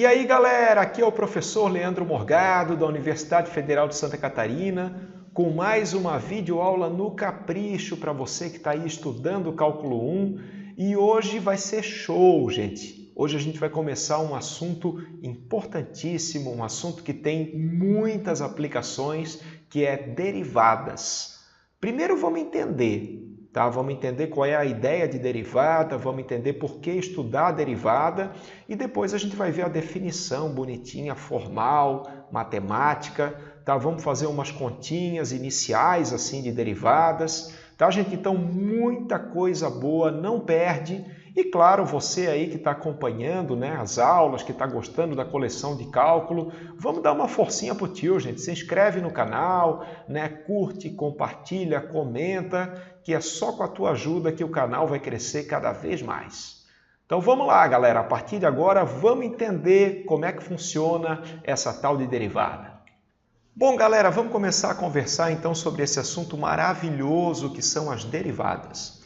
E aí, galera, aqui é o professor Leandro Morgado, da Universidade Federal de Santa Catarina, com mais uma videoaula no Capricho para você que está aí estudando Cálculo 1. E hoje vai ser show, gente! Hoje a gente vai começar um assunto importantíssimo, um assunto que tem muitas aplicações, que é derivadas. Primeiro vamos entender, tá? Vamos entender qual é a ideia de derivada, vamos entender por que estudar a derivada e depois a gente vai ver a definição bonitinha, formal, matemática, tá? Vamos fazer umas continhas iniciais assim de derivadas, tá, gente? Então muita coisa boa, não perde. E claro, você aí que está acompanhando, né, as aulas, que está gostando da coleção de cálculo, vamos dar uma forcinha pro tio, gente. Se inscreve no canal, né, curte, compartilha, comenta, que é só com a tua ajuda que o canal vai crescer cada vez mais. Então vamos lá, galera. A partir de agora, vamos entender como é que funciona essa tal de derivada. Bom, galera, vamos começar a conversar então sobre esse assunto maravilhoso que são as derivadas.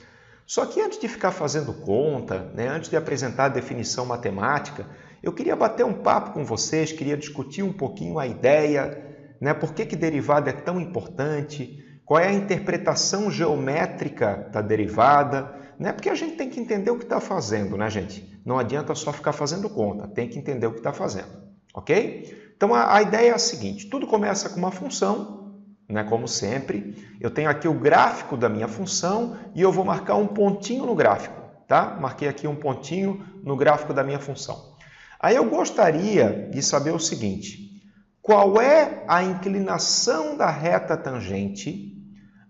Só que antes de ficar fazendo conta, né, antes de apresentar a definição matemática, eu queria bater um papo com vocês, queria discutir um pouquinho a ideia, né, por que derivada é tão importante, qual é a interpretação geométrica da derivada, né, porque a gente tem que entender o que está fazendo, né, gente? Não adianta só ficar fazendo conta, tem que entender o que está fazendo, ok? Então a ideia é a seguinte, tudo começa com uma função, né, como sempre, eu tenho aqui o gráfico da minha função e eu vou marcar um pontinho no gráfico, tá? Marquei aqui um pontinho no gráfico da minha função. Aí eu gostaria de saber o seguinte, qual é a inclinação da reta tangente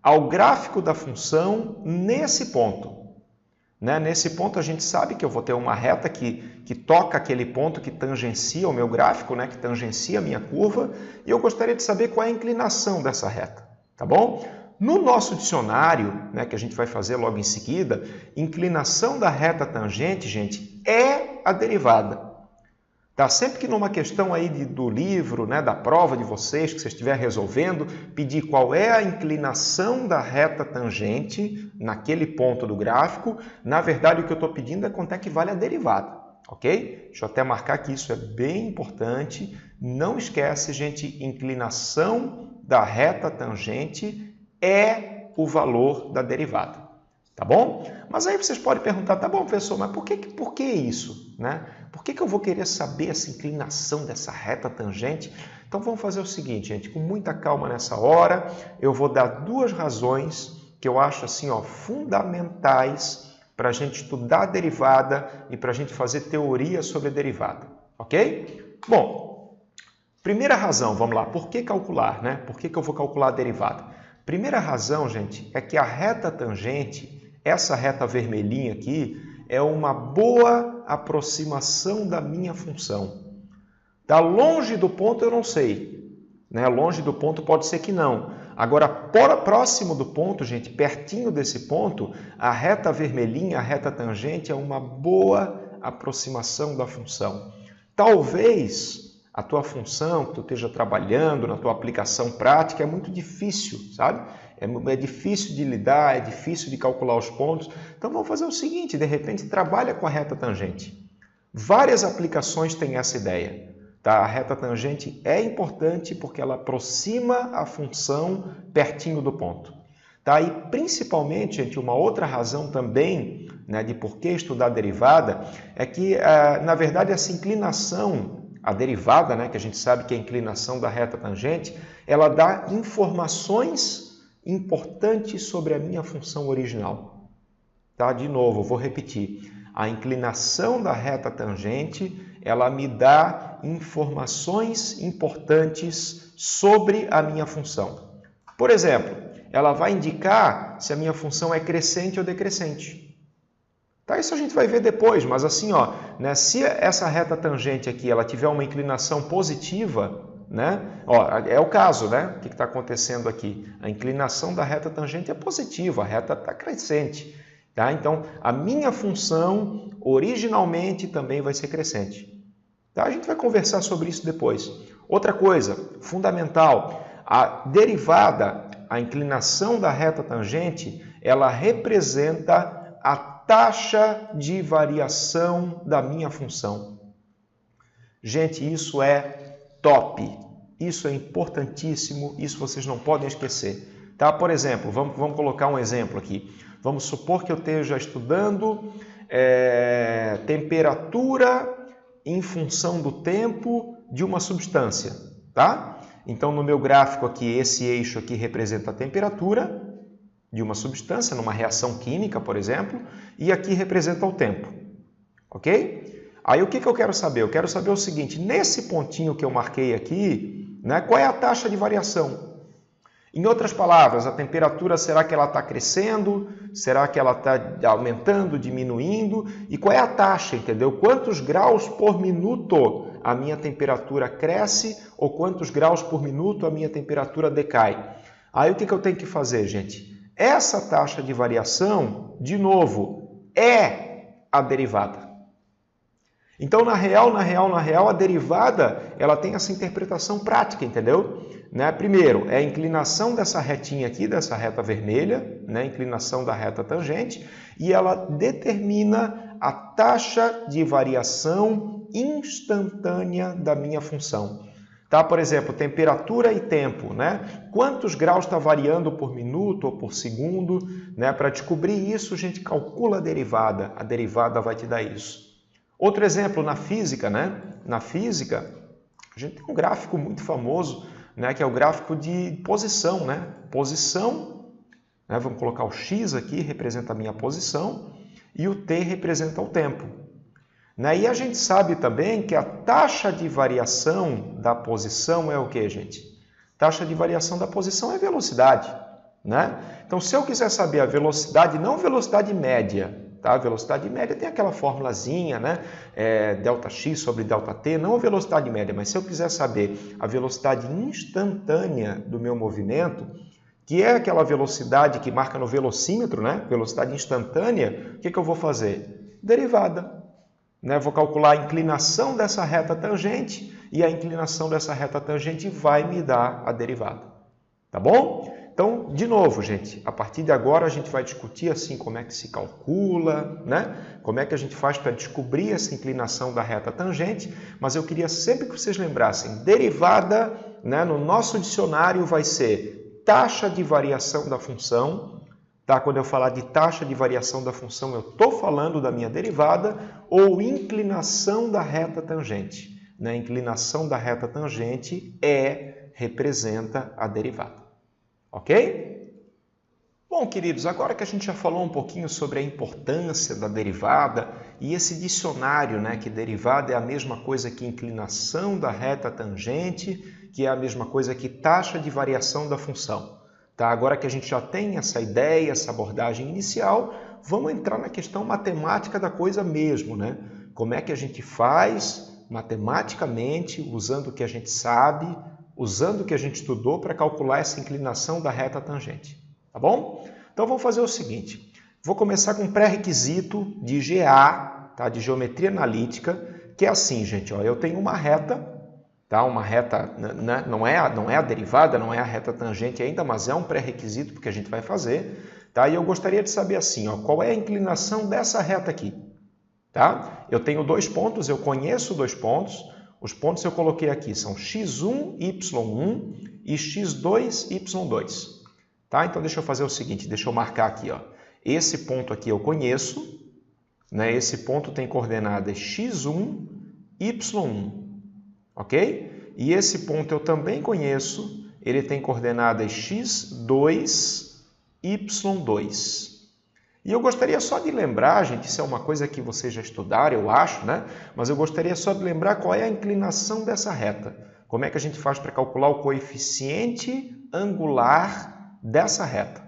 ao gráfico da função nesse ponto? Né? Nesse ponto a gente sabe que eu vou ter uma reta que toca aquele ponto que tangencia o meu gráfico, né? Que tangencia a minha curva, e eu gostaria de saber qual é a inclinação dessa reta, tá bom? No nosso dicionário, né, que a gente vai fazer logo em seguida, inclinação da reta tangente, gente, é a derivada. Tá? Sempre que numa questão aí do livro, né, da prova de vocês, que você estiver resolvendo, pedir qual é a inclinação da reta tangente naquele ponto do gráfico, na verdade o que eu estou pedindo é quanto é que vale a derivada, ok? Deixa eu até marcar que isso é bem importante. Não esquece, gente, inclinação da reta tangente é o valor da derivada. Tá bom? Mas aí vocês podem perguntar, tá bom, professor, mas por que isso? Né? Por que eu vou querer saber essa inclinação dessa reta tangente? Então vamos fazer o seguinte, gente, com muita calma nessa hora, eu vou dar duas razões que eu acho assim, ó, fundamentais para a gente estudar a derivada e para a gente fazer teoria sobre a derivada, ok? Bom, primeira razão, vamos lá, por que calcular, né? Por que eu vou calcular a derivada? Primeira razão, gente, é que a reta tangente, essa reta vermelhinha aqui, é uma boa aproximação da minha função. Tá longe do ponto eu não sei, né? Longe do ponto pode ser que não. Agora, próximo do ponto, gente, pertinho desse ponto, a reta vermelhinha, a reta tangente, é uma boa aproximação da função. Talvez a tua função que tu esteja trabalhando, na tua aplicação prática, é muito difícil, sabe? É difícil de lidar, é difícil de calcular os pontos. Então vamos fazer o seguinte, de repente trabalha com a reta tangente. Várias aplicações têm essa ideia. Tá? A reta tangente é importante porque ela aproxima a função pertinho do ponto. Tá? E principalmente, gente, uma outra razão também, né, de por que estudar a derivada é que, na verdade, essa inclinação, a derivada, né, que a gente sabe que é a inclinação da reta tangente, ela dá informações importantes sobre a minha função original. Tá? De novo, vou repetir. A inclinação da reta tangente, ela me dá informações importantes sobre a minha função. Por exemplo, ela vai indicar se a minha função é crescente ou decrescente. Tá? Isso a gente vai ver depois, mas assim, ó, né, se essa reta tangente aqui ela tiver uma inclinação positiva, né, ó, é o caso, né? O que está acontecendo aqui? A inclinação da reta tangente é positiva, a reta está crescente. Tá? Então, a minha função originalmente também vai ser crescente. Tá? A gente vai conversar sobre isso depois. Outra coisa fundamental, a derivada, a inclinação da reta tangente, ela representa a taxa de variação da minha função. Gente, isso é top. Isso é importantíssimo, isso vocês não podem esquecer. Tá? Por exemplo, vamos colocar um exemplo aqui. Vamos supor que eu esteja estudando temperatura em função do tempo de uma substância. Tá? Então, no meu gráfico aqui, esse eixo aqui representa a temperatura de uma substância, numa reação química, por exemplo, e aqui representa o tempo. Ok? Aí o que eu quero saber? Eu quero saber o seguinte, nesse pontinho que eu marquei aqui, né, qual é a taxa de variação? Em outras palavras, a temperatura, será que ela está crescendo? Será que ela está aumentando, diminuindo? E qual é a taxa, entendeu? Quantos graus por minuto a minha temperatura cresce ou quantos graus por minuto a minha temperatura decai? Aí o que eu tenho que fazer, gente? Essa taxa de variação, de novo, é a derivada. Então, na real, a derivada, ela tem essa interpretação prática, entendeu? Né? Primeiro, é a inclinação dessa retinha aqui, dessa reta vermelha, né? A inclinação da reta tangente, e ela determina a taxa de variação instantânea da minha função. Tá? Por exemplo, temperatura e tempo, né? Quantos graus está variando por minuto ou por segundo? Né? Para descobrir isso, a gente calcula a derivada vai te dar isso. Outro exemplo, na física, né? Na física, a gente tem um gráfico muito famoso, né? Que é o gráfico de posição, né? Posição, né? Vamos colocar o X aqui, representa a minha posição, e o T representa o tempo. Né? E a gente sabe também que a taxa de variação da posição é o que, gente? Taxa de variação da posição é velocidade. Né? Então, se eu quiser saber a velocidade, não velocidade média, tá? A velocidade média tem aquela formulazinha, né? Δx sobre Δt, não a velocidade média, mas se eu quiser saber a velocidade instantânea do meu movimento, que é aquela velocidade que marca no velocímetro, né? Velocidade instantânea, o que eu vou fazer? Derivada. Né? Vou calcular a inclinação dessa reta tangente e a inclinação dessa reta tangente vai me dar a derivada. Tá bom? Então, de novo, gente, a partir de agora a gente vai discutir assim como é que se calcula, né? Como é que a gente faz para descobrir essa inclinação da reta tangente, mas eu queria sempre que vocês lembrassem, derivada, né, no nosso dicionário vai ser taxa de variação da função. Tá? Quando eu falar de taxa de variação da função, eu estou falando da minha derivada, ou inclinação da reta tangente. Né? Inclinação da reta tangente representa a derivada. Ok? Bom, queridos, agora que a gente já falou um pouquinho sobre a importância da derivada e esse dicionário, né, que derivada é a mesma coisa que inclinação da reta tangente, que é a mesma coisa que taxa de variação da função. Tá? Agora que a gente já tem essa ideia, essa abordagem inicial, vamos entrar na questão matemática da coisa mesmo, né? Como é que a gente faz matematicamente, usando o que a gente sabe, usando o que a gente estudou para calcular essa inclinação da reta tangente. Tá bom? Então vamos fazer o seguinte, vou começar com um pré-requisito de GA, tá? De geometria analítica, que é assim, gente, ó, eu tenho uma reta, tá? Uma reta, né? não é a derivada, não é a reta tangente ainda, mas é um pré-requisito porque a gente vai fazer. Tá? E eu gostaria de saber assim, ó, qual é a inclinação dessa reta aqui. Tá? Eu tenho dois pontos, eu conheço dois pontos. Os pontos eu coloquei aqui são x1, y1 e x2, y2. Tá? Então deixa eu fazer o seguinte, deixa eu marcar aqui. Ó. Esse ponto aqui eu conheço, né? Esse ponto tem coordenadas x1, y1. Ok? E esse ponto eu também conheço, ele tem coordenadas x2, y2. E eu gostaria só de lembrar, gente, isso é uma coisa que vocês já estudaram, eu acho, né? Mas eu gostaria só de lembrar qual é a inclinação dessa reta. Como é que a gente faz para calcular o coeficiente angular dessa reta.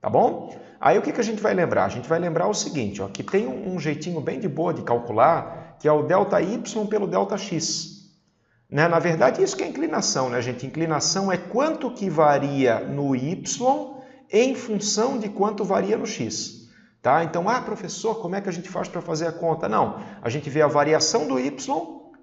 Tá bom? Aí o que a gente vai lembrar? A gente vai lembrar o seguinte, ó, que tem um jeitinho bem de boa de calcular, que é o ΔY pelo Δx. Né? Na verdade, isso que é inclinação, né, gente? Inclinação é quanto que varia no y em função de quanto varia no x. Tá? Então, professor, como é que a gente faz para fazer a conta? Não, a gente vê a variação do y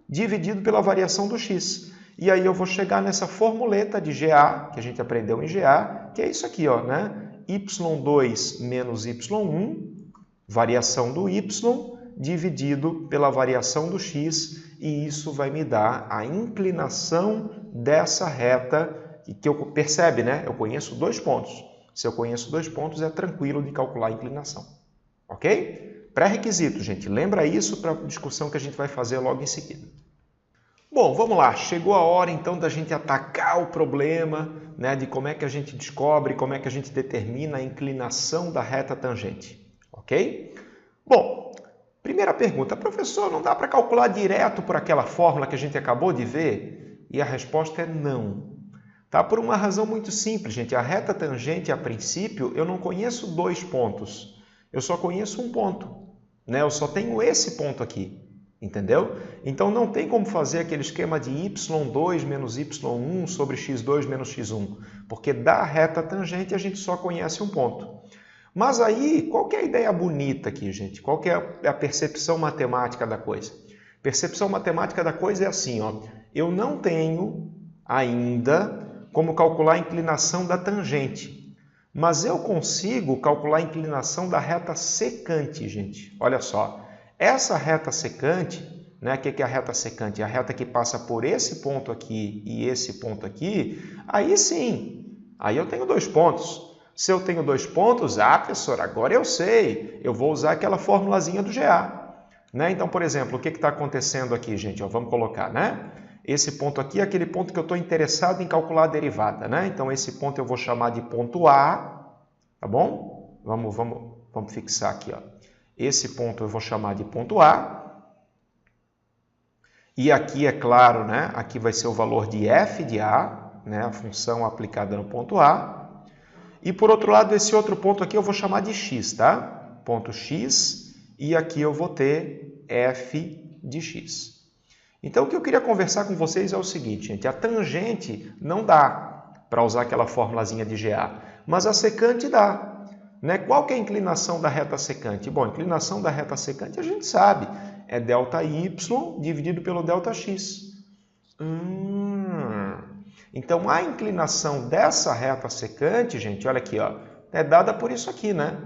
dividido pela variação do x. E aí eu vou chegar nessa formuleta de GA, que a gente aprendeu em GA, que é isso aqui, ó, né? y2 menos y1, variação do y, dividido pela variação do x, e isso vai me dar a inclinação dessa reta, que eu percebe, né? Eu conheço 2 pontos. Se eu conheço 2 pontos, é tranquilo de calcular a inclinação. Ok? Pré-requisito, gente. Lembra isso para a discussão que a gente vai fazer logo em seguida. Bom, vamos lá. Chegou a hora, então, da gente atacar o problema, né, de como é que a gente descobre, como é que a gente determina a inclinação da reta tangente. Ok? Bom, primeira pergunta. Professor, não dá para calcular direto por aquela fórmula que a gente acabou de ver? E a resposta é não. Tá? Por uma razão muito simples, gente. A reta tangente, a princípio, eu não conheço 2 pontos. Eu só conheço um ponto. Né? Eu só tenho esse ponto aqui. Entendeu? Então não tem como fazer aquele esquema de y2 menos y1 sobre x2 menos x1. Porque da reta tangente a gente só conhece um ponto. Mas aí, qual que é a ideia bonita aqui, gente? Qual que é a percepção matemática da coisa? Percepção matemática da coisa é assim, ó. Eu não tenho ainda como calcular a inclinação da tangente, mas eu consigo calcular a inclinação da reta secante, gente. Olha só, essa reta secante, né? O que é a reta secante? É a reta que passa por esse ponto aqui e esse ponto aqui. Aí sim, aí eu tenho 2 pontos. Se eu tenho 2 pontos, professor, agora eu sei, eu vou usar aquela formulazinha do GA. Né? Então, por exemplo, o que está acontecendo aqui, gente? Ó, vamos colocar, né? Esse ponto aqui é aquele ponto que eu estou interessado em calcular a derivada. Né? Então, esse ponto eu vou chamar de ponto A, tá bom? Vamos fixar aqui. Ó. Esse ponto eu vou chamar de ponto A. E aqui, é claro, né? Aqui vai ser o valor de f de A, né? A função aplicada no ponto A. E, por outro lado, esse outro ponto aqui eu vou chamar de x, tá? Ponto x, e aqui eu vou ter f de x. Então, o que eu queria conversar com vocês é o seguinte, gente. A tangente não dá para usar aquela formulazinha de GA, mas a secante dá. Né? Qual que é a inclinação da reta secante? Bom, a inclinação da reta secante a gente sabe. É ΔY dividido pelo ΔX. Então, a inclinação dessa reta secante, gente, olha aqui, ó, é dada por isso aqui, né?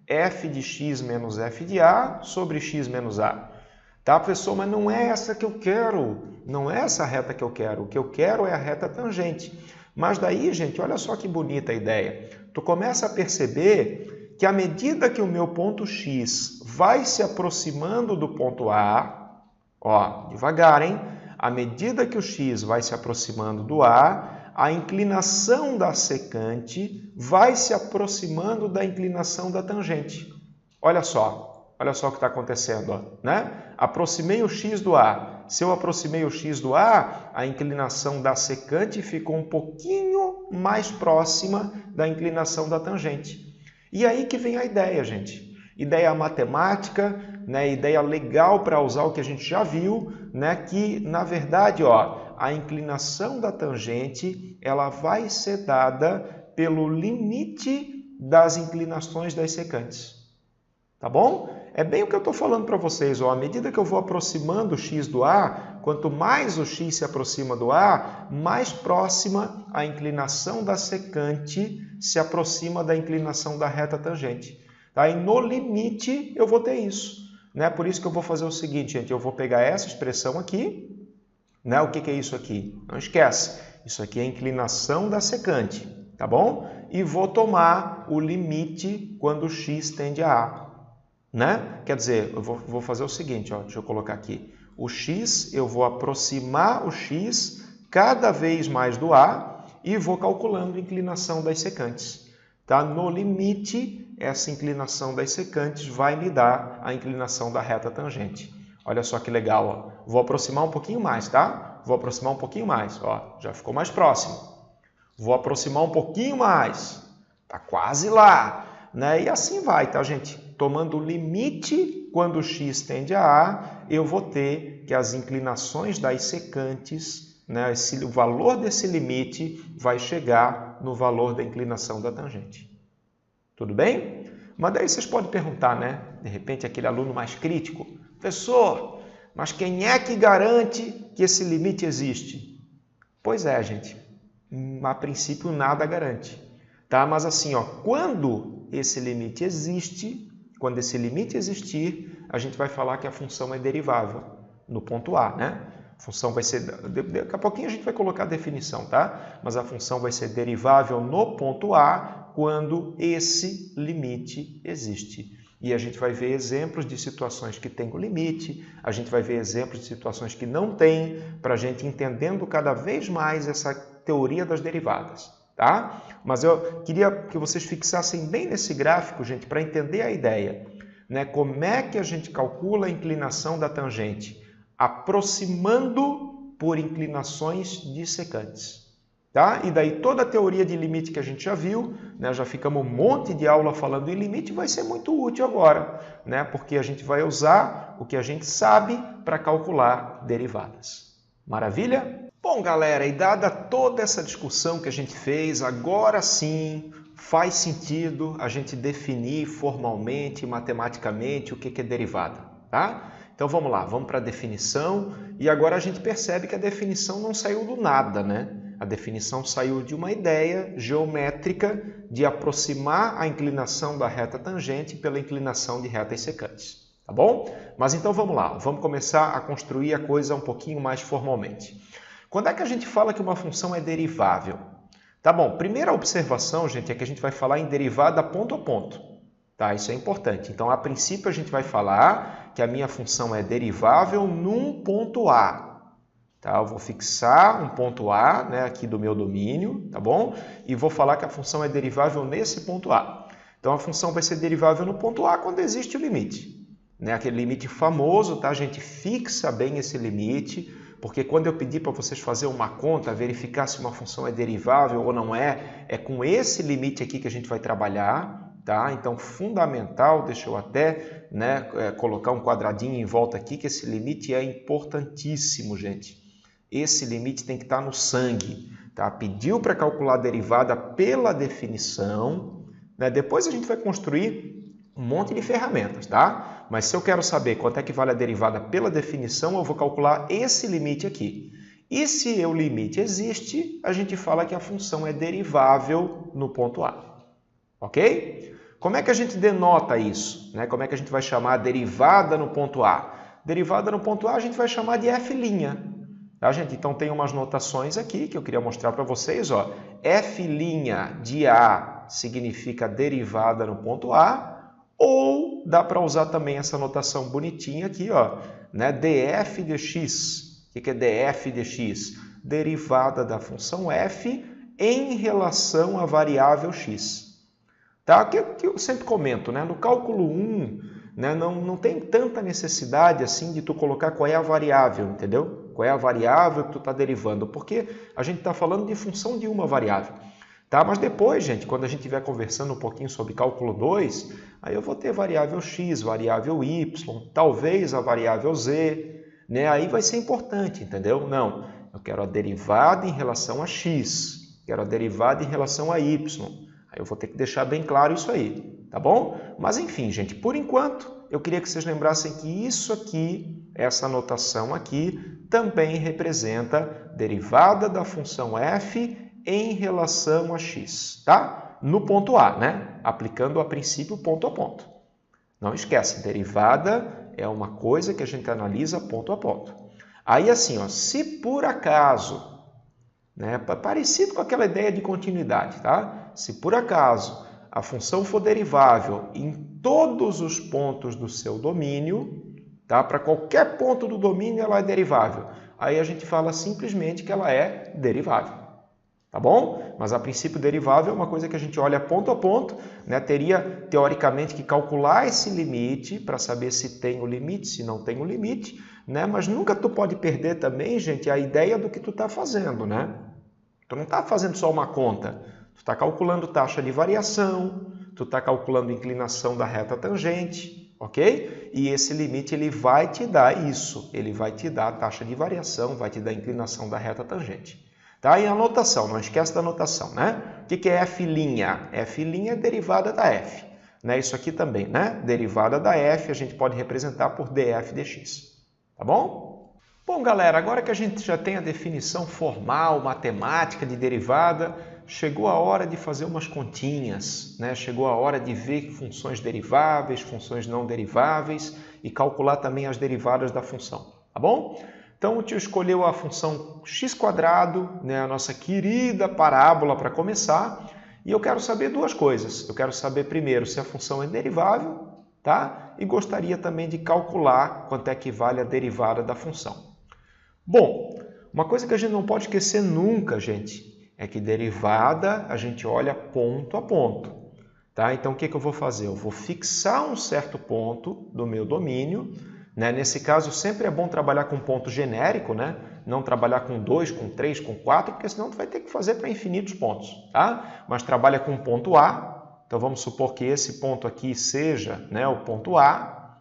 F de x menos f de A sobre x menos A. Tá, professor? Mas não é essa que eu quero. Não é essa reta que eu quero. O que eu quero é a reta tangente. Mas daí, gente, olha só que bonita a ideia. Tu começa a perceber que à medida que o meu ponto x vai se aproximando do ponto A, ó, devagar, hein? À medida que o x vai se aproximando do A, a inclinação da secante vai se aproximando da inclinação da tangente. Olha só o que está acontecendo, ó, né? Aproximei o x do A. Se eu aproximei o x do A, a inclinação da secante ficou um pouquinho mais próxima da inclinação da tangente. E aí que vem a ideia, gente. Ideia matemática, né? Ideia legal para usar o que a gente já viu, né? Que, na verdade, ó, a inclinação da tangente ela vai ser dada pelo limite das inclinações das secantes. Tá bom? É bem o que eu estou falando para vocês. Ó. À medida que eu vou aproximando o x do A, quanto mais o x se aproxima do A, mais próxima a inclinação da secante se aproxima da inclinação da reta tangente. Tá? E no limite eu vou ter isso. Né? Por isso que eu vou fazer o seguinte, gente. Eu vou pegar essa expressão aqui. Né? O que é isso aqui? Não esquece. Isso aqui é a inclinação da secante. Tá bom? E vou tomar o limite quando o x tende a A. Né? Quer dizer, eu vou fazer o seguinte, ó, deixa eu colocar aqui. O x, eu vou aproximar o x cada vez mais do A e vou calculando a inclinação das secantes. Tá? No limite, essa inclinação das secantes vai me dar a inclinação da reta tangente. Olha só que legal. Ó. Vou aproximar um pouquinho mais, tá? Vou aproximar um pouquinho mais. Ó, já ficou mais próximo. Vou aproximar um pouquinho mais. Tá quase lá. Né? E assim vai, tá, gente? Tomando o limite, quando o x tende a A, eu vou ter que as inclinações das secantes, né, o valor desse limite vai chegar no valor da inclinação da tangente. Tudo bem? Mas daí vocês podem perguntar, né? De repente, aquele aluno mais crítico, professor, mas quem é que garante que esse limite existe? Pois é, gente, a princípio nada garante. Tá? Mas assim, ó, quando esse limite existe, quando esse limite existir, a gente vai falar que a função é derivável. no ponto A, né? A função vai ser, daqui a pouquinho a gente vai colocar a definição, tá? Mas a função vai ser derivável no ponto A quando esse limite existe. E a gente vai ver exemplos de situações que tem o limite, a gente vai ver exemplos de situações que não tem, para a gente entendendo cada vez mais essa teoria das derivadas, tá? Mas eu queria que vocês fixassem bem nesse gráfico, gente, para entender a ideia, né? Como é que a gente calcula a inclinação da tangente? Aproximando por inclinações dissecantes. Tá? E daí toda a teoria de limite que a gente já viu, né? Já ficamos um monte de aula falando em limite, vai ser muito útil agora, né? Porque a gente vai usar o que a gente sabe para calcular derivadas. Maravilha? Bom, galera, e dada toda essa discussão que a gente fez, agora sim faz sentido a gente definir formalmente, matematicamente, o que é derivada, tá? Então vamos lá, vamos para a definição e agora a gente percebe que a definição não saiu do nada, né? A definição saiu de uma ideia geométrica de aproximar a inclinação da reta tangente pela inclinação de retas secantes, tá bom? Mas então vamos lá, vamos começar a construir a coisa um pouquinho mais formalmente. Quando é que a gente fala que uma função é derivável? Tá bom, primeira observação, gente, é que a gente vai falar em derivada ponto a ponto. Tá, isso é importante. Então, a princípio, a gente vai falar que a minha função é derivável num ponto A. Tá? Eu vou fixar um ponto A, né, aqui do meu domínio, tá bom? E vou falar que a função é derivável nesse ponto A. Então, a função vai ser derivável no ponto A quando existe o limite. Né? Aquele limite famoso, tá? A gente fixa bem esse limite, porque quando eu pedir para vocês fazer uma conta, verificar se uma função é derivável ou não é com esse limite aqui que a gente vai trabalhar. Tá? Então, fundamental, deixa eu até colocar um quadradinho em volta aqui, que esse limite é importantíssimo, gente. Esse limite tem que estar no sangue. Tá? Pediu para calcular a derivada pela definição, né? Depois a gente vai construir um monte de ferramentas, tá? Mas se eu quero saber quanto é que vale a derivada pela definição, eu vou calcular esse limite aqui. E se o limite existe, a gente fala que a função é derivável no ponto A. Ok? Como é que a gente denota isso? Né? Como é que a gente vai chamar a derivada no ponto A? Derivada no ponto A a gente vai chamar de f'. Tá, gente? Então tem umas notações aqui que eu queria mostrar para vocês. Ó. F' de A significa derivada no ponto A, ou dá para usar também essa notação bonitinha aqui, ó, né? df de x. O que é df de x? Derivada da função f em relação à variável x. Tá? Que eu sempre comento, né? No cálculo 1, né, não tem tanta necessidade assim de tu colocar qual é a variável, entendeu? Qual é a variável que tu está derivando, porque a gente está falando de função de uma variável. Tá? Mas depois, gente, quando a gente estiver conversando um pouquinho sobre cálculo 2, aí eu vou ter variável x, variável y, talvez a variável z, né? Aí vai ser importante, entendeu? Não, eu quero a derivada em relação a x, quero a derivada em relação a y. Aí eu vou ter que deixar bem claro isso aí, tá bom? Mas enfim, gente, por enquanto, eu queria que vocês lembrassem que isso aqui, essa notação aqui, também representa derivada da função f em relação a x, tá? No ponto A, né? Aplicando a princípio ponto a ponto. Não esquece, derivada é uma coisa que a gente analisa ponto a ponto. Aí assim, ó, se por acaso, né, parecido com aquela ideia de continuidade, tá? Se por acaso a função for derivável em todos os pontos do seu domínio, tá? Para qualquer ponto do domínio ela é derivável. Aí a gente fala simplesmente que ela é derivável. Tá bom? Mas a princípio derivável é uma coisa que a gente olha ponto a ponto, né? Teria teoricamente que calcular esse limite para saber se tem o limite, se não tem o limite, né? Mas nunca tu pode perder também, gente, a ideia do que tu está fazendo, né? Tu não está fazendo só uma conta, tu está calculando taxa de variação, tu está calculando inclinação da reta tangente, ok? E esse limite ele vai te dar isso, ele vai te dar a taxa de variação, vai te dar a inclinação da reta tangente. Tá? E a notação, não esquece da notação, né? O que é f'? F' é derivada da f. Né? Isso aqui também, né? Derivada da f a gente pode representar por df dx. Tá bom? Bom, galera, agora que a gente já tem a definição formal, matemática de derivada, chegou a hora de fazer umas continhas, né? Chegou a hora de ver funções deriváveis, funções não deriváveis e calcular também as derivadas da função. tá bom? Então o tio escolheu a função x², né, a nossa querida parábola para começar, e eu quero saber duas coisas. Eu quero saber primeiro se a função é derivável, tá? E gostaria também de calcular quanto é que vale a derivada da função. Bom, uma coisa que a gente não pode esquecer nunca, gente, é que derivada a gente olha ponto a ponto. Tá? Então, o que eu vou fazer? Eu vou fixar um certo ponto do meu domínio. Né? Nesse caso, sempre é bom trabalhar com ponto genérico, né? Não trabalhar com 2, com 3, com 4, porque senão tu vai ter que fazer para infinitos pontos. Tá? Mas trabalha com ponto A. Então, vamos supor que esse ponto aqui seja, né, o ponto A.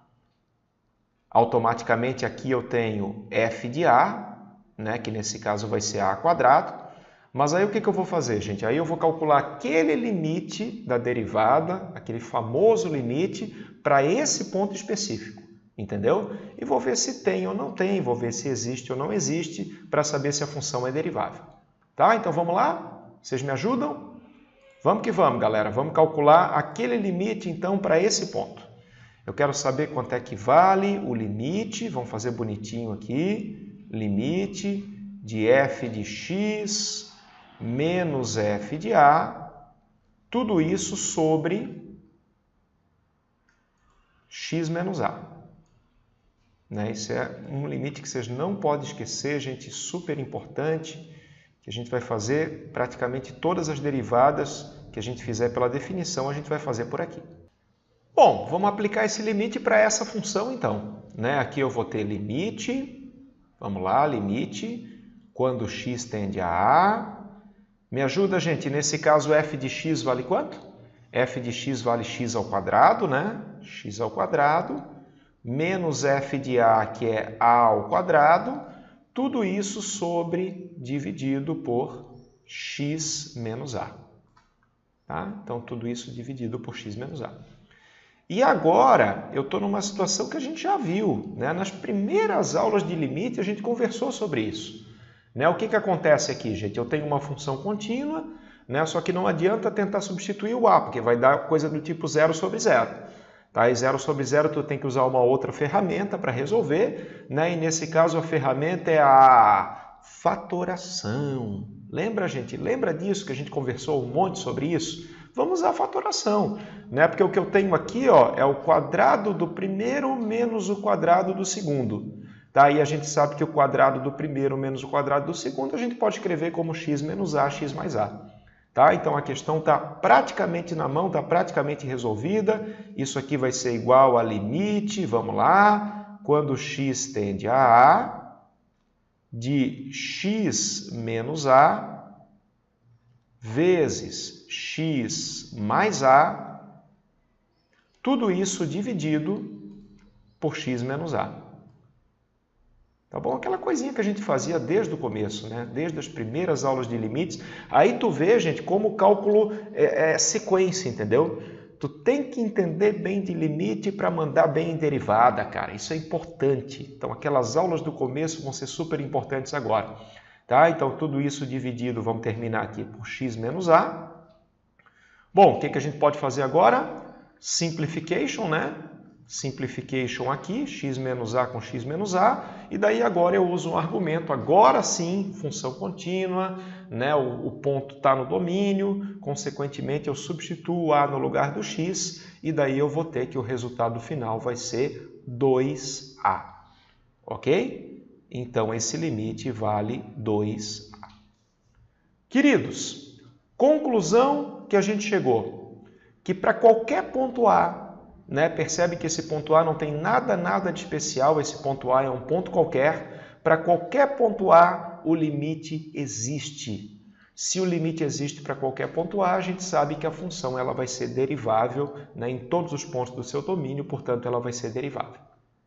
Automaticamente, aqui eu tenho f de A, né, que nesse caso vai ser A². Mas aí o que eu vou fazer, gente? Aí eu vou calcular aquele limite da derivada, aquele famoso limite, para esse ponto específico, entendeu? E vou ver se tem ou não tem, vou ver se existe ou não existe, para saber se a função é derivável. Tá? Então vamos lá? Vocês me ajudam? Vamos que vamos, galera. Vamos calcular aquele limite, então, para esse ponto. Eu quero saber quanto é que vale o limite, vamos fazer bonitinho aqui, limite de f de x menos f de A, tudo isso sobre x menos A. Né? Isso é um limite que vocês não podem esquecer, gente, super importante, que a gente vai fazer praticamente todas as derivadas que a gente fizer pela definição, a gente vai fazer por aqui. Bom, vamos aplicar esse limite para essa função, então. Né? Aqui eu vou ter limite, vamos lá, limite, quando x tende a A. Me ajuda, gente, nesse caso f de x vale quanto? F de x vale x², né? x², menos f de A, que é A², tudo isso sobre dividido por x menos A. Tá? Então, tudo isso dividido por x menos A. E agora, eu estou numa situação que a gente já viu, né? Nas primeiras aulas de limite, a gente conversou sobre isso. Né? O que acontece aqui, gente? Eu tenho uma função contínua, né? Só que não adianta tentar substituir o A, porque vai dar coisa do tipo 0 sobre 0. Tá? E 0 sobre 0 tu tem que usar uma outra ferramenta para resolver, né? E nesse caso a ferramenta é a fatoração. Lembra, gente? Lembra disso que a gente conversou um monte sobre isso? Vamos usar a fatoração, né? Porque o que eu tenho aqui, ó, é o quadrado do primeiro menos o quadrado do segundo. Tá? E a gente sabe que o quadrado do primeiro menos o quadrado do segundo a gente pode escrever como x menos a, x mais a. Tá? Então a questão está praticamente na mão, está praticamente resolvida. Isso aqui vai ser igual a limite, vamos lá, quando x tende a de x menos a vezes x mais a, tudo isso dividido por x menos a. Tá bom? Aquela coisinha que a gente fazia desde o começo, né? Desde as primeiras aulas de limites. Aí tu vê, gente, como o cálculo é sequência, entendeu? Tu tem que entender bem de limite para mandar bem em derivada, cara. Isso é importante. Então, aquelas aulas do começo vão ser super importantes agora. Tá? Então, tudo isso dividido, vamos terminar aqui por x menos a. Bom, o que a gente pode fazer agora? Simplification, né? Simplification aqui, x menos a com x menos a, e daí agora eu uso um argumento, agora sim, função contínua, né? O ponto está no domínio, consequentemente eu substituo a no lugar do x, e daí eu vou ter que o resultado final vai ser 2a, ok? Então esse limite vale 2a. Queridos, conclusão que a gente chegou, que para qualquer ponto A, né, percebe que esse ponto A não tem nada de especial, esse ponto A é um ponto qualquer. Para qualquer ponto A, o limite existe. Se o limite existe para qualquer ponto A, a gente sabe que a função ela vai ser derivável, né, em todos os pontos do seu domínio, portanto, ela vai ser derivável.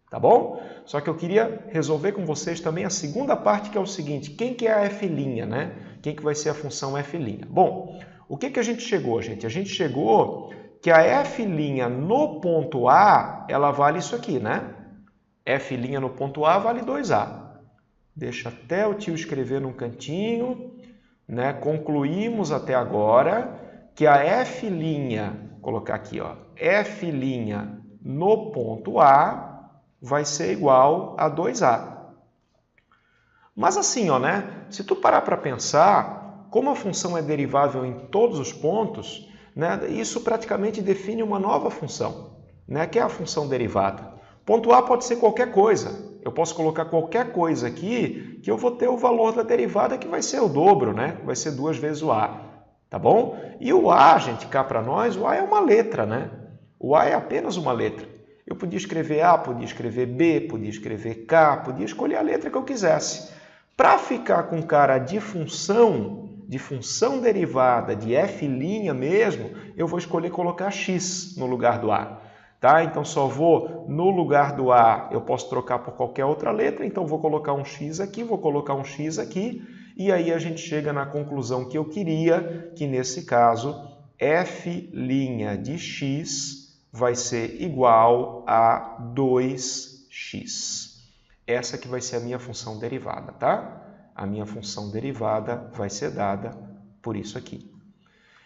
Tá bom? Só que eu queria resolver com vocês também a segunda parte, que é o seguinte: quem que é a f', né? Quem que vai ser a função f'? Bom, o que a gente chegou, gente? A gente chegou que a f' no ponto A, ela vale isso aqui, né? F' no ponto A vale 2A. Deixa até o tio escrever num cantinho, né? Concluímos até agora que a f', colocar aqui, ó, f' no ponto A vai ser igual a 2A. Mas assim, ó, né? Se tu parar para pensar, como a função é derivável em todos os pontos, né, isso praticamente define uma nova função, né, que é a função derivada. Ponto A pode ser qualquer coisa. Eu posso colocar qualquer coisa aqui que eu vou ter o valor da derivada que vai ser o dobro, né? Vai ser 2 vezes o A, tá bom? E o A, gente, cá para nós, o A é uma letra, né? O A é apenas uma letra. Eu podia escrever A, podia escrever B, podia escrever K, podia escolher a letra que eu quisesse. Para ficar com cara de função derivada, de f' mesmo, eu vou escolher colocar x no lugar do A. Tá? Então, só vou, no lugar do A, eu posso trocar por qualquer outra letra, então vou colocar um x aqui, vou colocar um x aqui, e aí a gente chega na conclusão que eu queria, que nesse caso, f' de x vai ser igual a 2x. Essa que vai ser a minha função derivada, tá? A minha função derivada vai ser dada por isso aqui.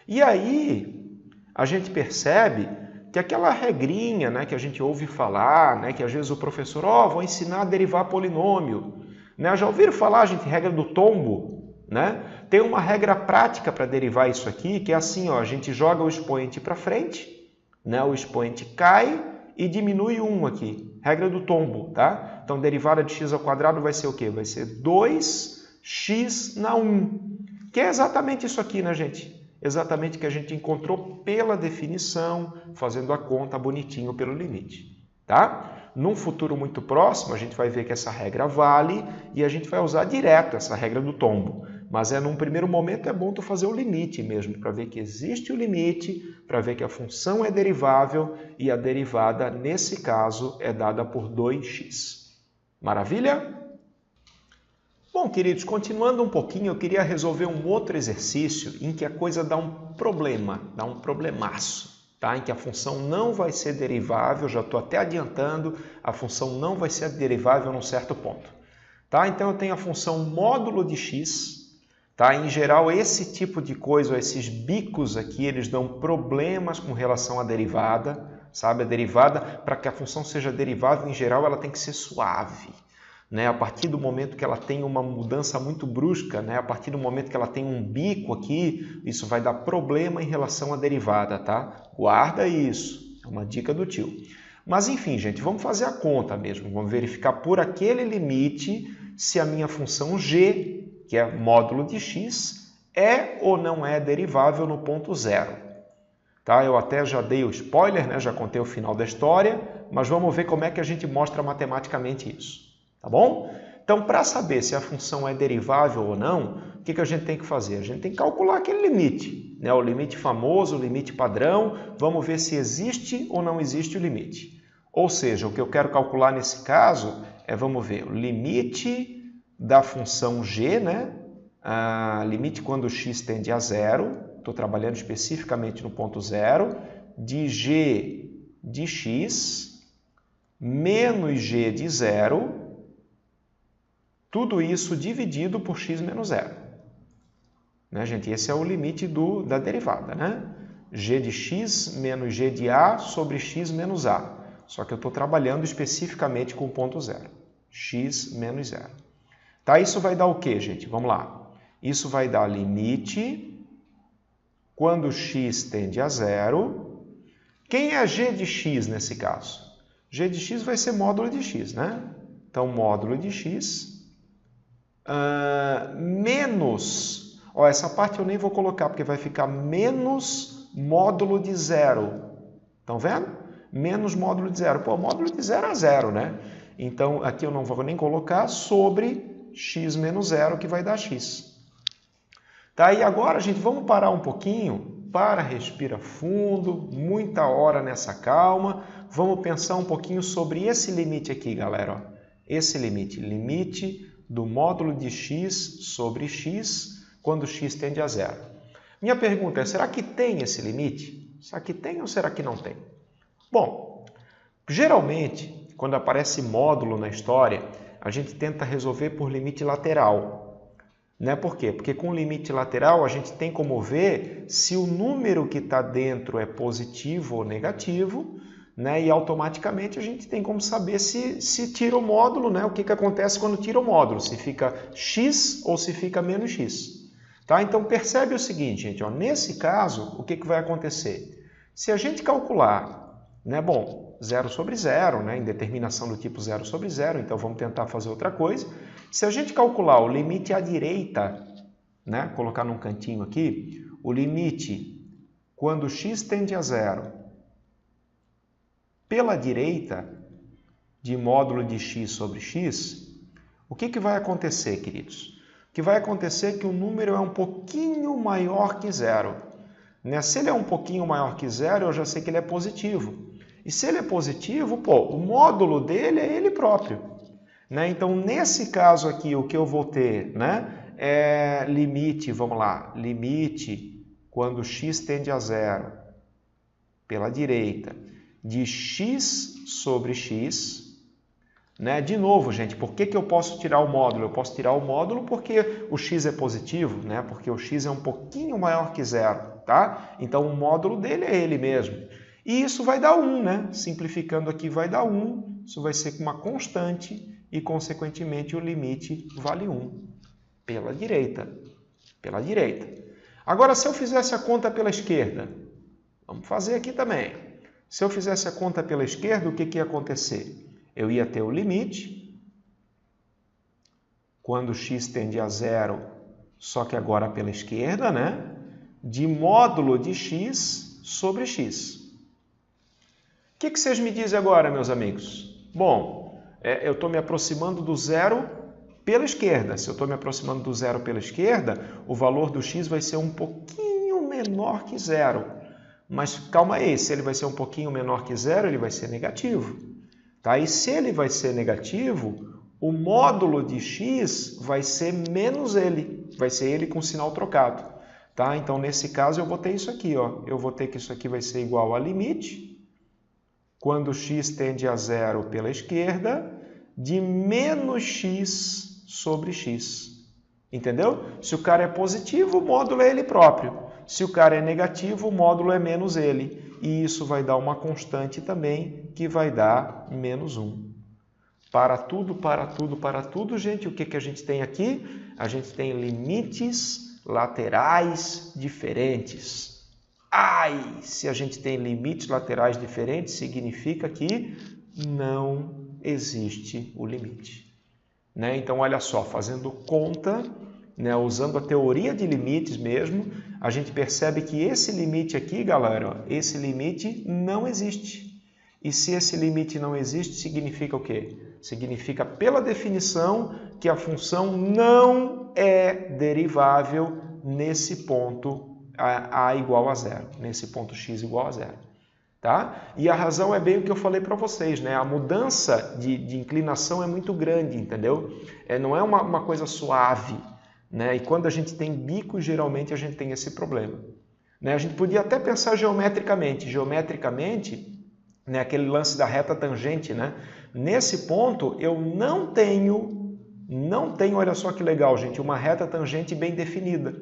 E aí, a gente percebe que aquela regrinha, né, que a gente ouve falar, né, que às vezes o professor, vou ensinar a derivar polinômio. Né? Já ouviram falar, gente, regra do tombo? Né? Tem uma regra prática para derivar isso aqui, que é assim, ó, a gente joga o expoente para frente, né, o expoente cai e diminui 1 aqui. Regra do tombo, tá? Então, derivada de x ao quadrado vai ser o quê? Vai ser 2x na 1, que é exatamente isso aqui, né, gente? Exatamente o que a gente encontrou pela definição, fazendo a conta bonitinho pelo limite, tá? Num futuro muito próximo, a gente vai ver que essa regra vale e a gente vai usar direto essa regra do tombo. Mas num primeiro momento é bom tu fazer o limite mesmo, para ver que existe o limite, para ver que a função é derivável e a derivada, nesse caso, é dada por 2x. Maravilha? Bom, queridos, continuando um pouquinho, eu queria resolver um outro exercício em que a coisa dá um problema, dá um problemaço, tá? Em que a função não vai ser derivável, já estou até adiantando, a função não vai ser derivável num certo ponto. Tá? Então, eu tenho a função módulo de x, tá? Em geral, esse tipo de coisa, esses bicos aqui, eles dão problemas com relação à derivada, sabe? A derivada, para que a função seja derivável, em geral, ela tem que ser suave. Né? A partir do momento que ela tem uma mudança muito brusca, né? A partir do momento que ela tem um bico aqui, isso vai dar problema em relação à derivada, tá? Guarda isso, é uma dica do tio. Mas enfim, gente, vamos fazer a conta mesmo, vamos verificar por aquele limite se a minha função g, que é módulo de x, é ou não é derivável no ponto zero. Tá? Eu até já dei o spoiler, né? Já contei o final da história, mas vamos ver como é que a gente mostra matematicamente isso. Tá bom? Então, para saber se a função é derivável ou não, o que a gente tem que fazer? A gente tem que calcular aquele limite, né? O limite famoso, o limite padrão. Vamos ver se existe ou não existe o limite. Ou seja, o que eu quero calcular nesse caso é, vamos ver, o limite da função g, né? Limite quando x tende a zero, estou trabalhando especificamente no ponto zero, de g de x menos g de zero, tudo isso dividido por x menos zero. Né, gente? Esse é o limite da derivada. Né? G de x menos g de a sobre x menos a. Só que eu estou trabalhando especificamente com o ponto zero. X menos zero. Tá? Isso vai dar o quê, gente? Vamos lá. Isso vai dar limite quando x tende a zero. Quem é g de x nesse caso? G de x vai ser módulo de x, né? Então, módulo de x menos, essa parte eu nem vou colocar, porque vai ficar menos módulo de zero. Estão vendo? Menos módulo de zero. Pô, módulo de zero é zero, né? Então, aqui eu não vou nem colocar sobre x menos zero, que vai dar x. Tá? E agora, gente, vamos parar um pouquinho, respira fundo, muita hora nessa calma. Vamos pensar um pouquinho sobre esse limite aqui, galera. Ó. Esse limite do módulo de x sobre x, quando x tende a zero. Minha pergunta é, será que tem esse limite? Será que tem ou será que não tem? Bom, geralmente, quando aparece módulo na história, a gente tenta resolver por limite lateral. Né? Por quê? Porque com limite lateral a gente tem como ver se o número que está dentro é positivo ou negativo, né? E automaticamente a gente tem como saber se tira o módulo, né? O que acontece quando tira o módulo, se fica x ou se fica menos x. Tá? Então percebe o seguinte, gente, ó, nesse caso, o que vai acontecer? Se a gente calcular, né, bom, 0 sobre 0, né, indeterminação do tipo 0 sobre 0, então vamos tentar fazer outra coisa. Se a gente calcular o limite à direita, né, colocar num cantinho aqui, o limite quando x tende a 0 pela direita de módulo de x sobre x, o que vai acontecer, queridos? O que vai acontecer é que o número é um pouquinho maior que 0. Né? Se ele é um pouquinho maior que 0, eu já sei que ele é positivo. E se ele é positivo, pô, o módulo dele é ele próprio. Né? Então, nesse caso aqui, o que eu vou ter, né, é limite, vamos lá, limite quando x tende a 0 pela direita de x sobre x. Né? De novo, gente, por que eu posso tirar o módulo? Eu posso tirar o módulo porque o x é positivo, né? Porque o x é um pouquinho maior que 0. Tá? Então, o módulo dele é ele mesmo. E isso vai dar 1, né? Simplificando aqui, vai dar 1. Isso vai ser uma constante e, consequentemente, o limite vale 1 pela direita. Pela direita. Agora, se eu fizesse a conta pela esquerda, vamos fazer aqui também. Se eu fizesse a conta pela esquerda, o que ia acontecer? Eu ia ter o limite, quando x tende a 0, só que agora pela esquerda, né? De módulo de x sobre x. O que vocês me dizem agora, meus amigos? Bom, eu estou me aproximando do zero pela esquerda. Se eu estou me aproximando do zero pela esquerda, o valor do x vai ser um pouquinho menor que 0. Mas calma aí, se ele vai ser um pouquinho menor que 0, ele vai ser negativo. Tá? E se ele vai ser negativo, o módulo de x vai ser menos ele. Vai ser ele com sinal trocado. Tá? Então, nesse caso, eu vou ter isso aqui. Ó. Eu vou ter que isso aqui vai ser igual a limite, quando x tende a 0 pela esquerda, de menos x sobre x. Entendeu? Se o cara é positivo, o módulo é ele próprio. Se o cara é negativo, o módulo é menos ele. E isso vai dar uma constante também, que vai dar menos 1. Para tudo, gente, o que a gente tem aqui? A gente tem limites laterais diferentes. Ai, se a gente tem limites laterais diferentes, significa que não existe o limite. Né? Então, olha só, fazendo conta, né, usando a teoria de limites mesmo, a gente percebe que esse limite aqui, galera, ó, esse limite não existe. E se esse limite não existe, significa o quê? Significa, pela definição, que a função não é derivável nesse ponto a igual a 0, nesse ponto x igual a 0. Tá? E a razão é bem o que eu falei para vocês, né? A mudança de inclinação é muito grande, entendeu? Não é uma coisa suave. Né? E quando a gente tem bico, geralmente a gente tem esse problema. Né? A gente podia até pensar geometricamente. Geometricamente, né, aquele lance da reta tangente, né? Nesse ponto, eu não tenho, olha só que legal, gente, uma reta tangente bem definida.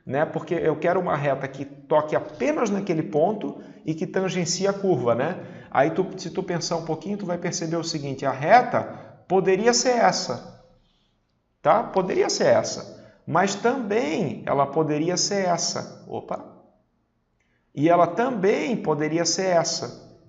Né? Porque eu quero uma reta que toque apenas naquele ponto e que tangencie a curva. Né? Aí, se tu pensar um pouquinho, tu vai perceber o seguinte, a reta poderia ser essa. Tá? Poderia ser essa. Mas também ela poderia ser essa. Opa! E ela também poderia ser essa.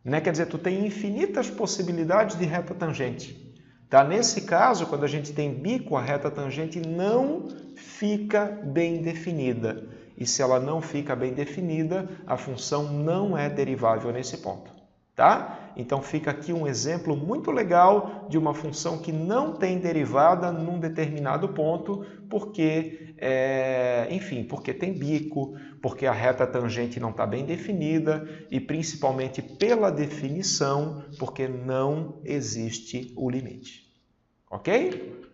Né? Quer dizer, tu tem infinitas possibilidades de reta tangente. Tá? Nesse caso, quando a gente tem bico, a reta tangente não fica bem definida. E se ela não fica bem definida, a função não é derivável nesse ponto. Tá? Então fica aqui um exemplo muito legal de uma função que não tem derivada num determinado ponto, porque, enfim, porque tem bico, porque a reta tangente não está bem definida e principalmente pela definição, porque não existe o limite. Ok?